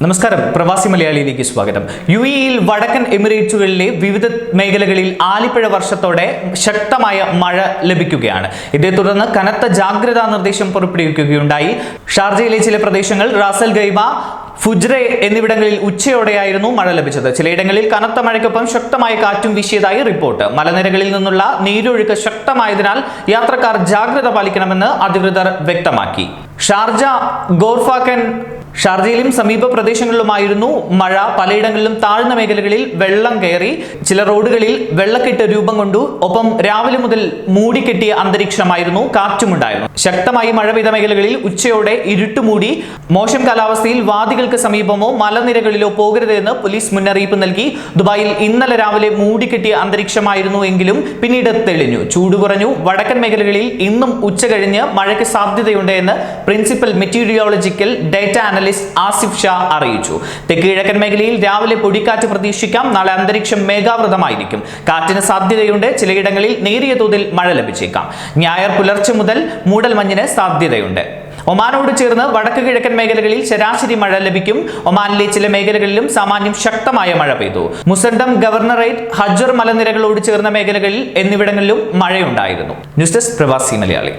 നമസ്കാരം, പ്രവാസി മലയാളിയിലേക്ക് സ്വാഗതം. യുഎഇയിൽ വടക്കൻ എമിറേറ്റ്സുകളിലെ വിവിധ മേഖലകളിൽ ആലിപ്പഴ വർഷത്തോടെ ശക്തമായ മഴ ലഭിക്കുകയാണ്. ഇതേ തുടർന്ന് കനത്ത ജാഗ്രതാ നിർദ്ദേശം പുറപ്പെടുവിക്കുകയുണ്ടായി. ഷാർജയിലെ ചില പ്രദേശങ്ങൾ, റാസൽ ഖൈമ, ഫുജ്റെ എന്നിവിടങ്ങളിൽ ഉച്ചയോടെയായിരുന്നു മഴ ലഭിച്ചത്. ചിലയിടങ്ങളിൽ കനത്ത മഴയ്ക്കൊപ്പം ശക്തമായ കാറ്റും വീശിയതായി റിപ്പോർട്ട്. മലനിരകളിൽ നിന്നുള്ള നീരൊഴുക്ക് ശക്തമായതിനാൽ യാത്രക്കാർ ജാഗ്രത പാലിക്കണമെന്ന് അധികൃതർ വ്യക്തമാക്കി. ഷാർജയിലും സമീപ പ്രദേശങ്ങളിലുമായിരുന്നു മഴ. പലയിടങ്ങളിലും താഴ്ന്ന മേഖലകളിൽ വെള്ളം കയറി. ചില റോഡുകളിൽ വെള്ളക്കെട്ട് രൂപം കൊണ്ടു. ഒപ്പം രാവിലെ മുതൽ മൂടിക്കെട്ടിയ അന്തരീക്ഷമായിരുന്നു. കാറ്റുമുണ്ടായിരുന്നു. ശക്തമായി മഴ പെയ്ത മേഖലകളിൽ ഉച്ചയോടെ ഇരുട്ടുമൂടി. മോശം കാലാവസ്ഥയിൽ വാദികൾക്ക് സമീപമോ മലനിരകളിലോ പോകരുതെന്ന് പോലീസ് മുന്നറിയിപ്പ് നൽകി. ദുബായിൽ ഇന്നലെ രാവിലെ മൂടിക്കെട്ടിയ അന്തരീക്ഷമായിരുന്നു എങ്കിലും പിന്നീട് തെളിഞ്ഞു. ചൂട് കുറഞ്ഞു. വടക്കൻ മേഖലകളിൽ ഇന്നും ഉച്ച കഴിഞ്ഞ് മഴയ്ക്ക് സാധ്യതയുണ്ട് എന്ന് principal meteorological data analyst Asif Shah അറിയിച്ചു. തെക്ക് കിഴക്കൻ മേഖലയിൽ രാവിലെ പൊടിക്കാറ്റ് പ്രതീക്ഷിക്കാം. നാളെ അന്തരീക്ഷം മേഘാവൃതമായിരിക്കും. കാറ്റിന് സാധ്യതയുണ്ട്. ചിലയിടങ്ങളിൽ നേരിയ തോതിൽ മഴ ലഭിച്ചേക്കാം. ഞായർ പുലർച്ചെ മുതൽ മൂടൽമഞ്ഞിന് സാധ്യതയുണ്ട്. ഒമാനോട് ചേർന്ന് വടക്ക് കിഴക്കൻ മേഖലകളിൽ ശരാശരി മഴ ലഭിക്കും. ഒമാനിലെ ചില മേഖലകളിലും സാമാന്യം ശക്തമായ മഴ പെയ്തു. മുസണ്ടം, ഗവർണറേറ്റ്, ഹജ്ജർ മലനിരകളോട് ചേർന്ന മേഖലകളിൽ എന്നിവിടങ്ങളിലും മഴയുണ്ടായിരുന്നു. ന്യൂസ് ഡെസ്ക്, പ്രവാസി മലയാളി.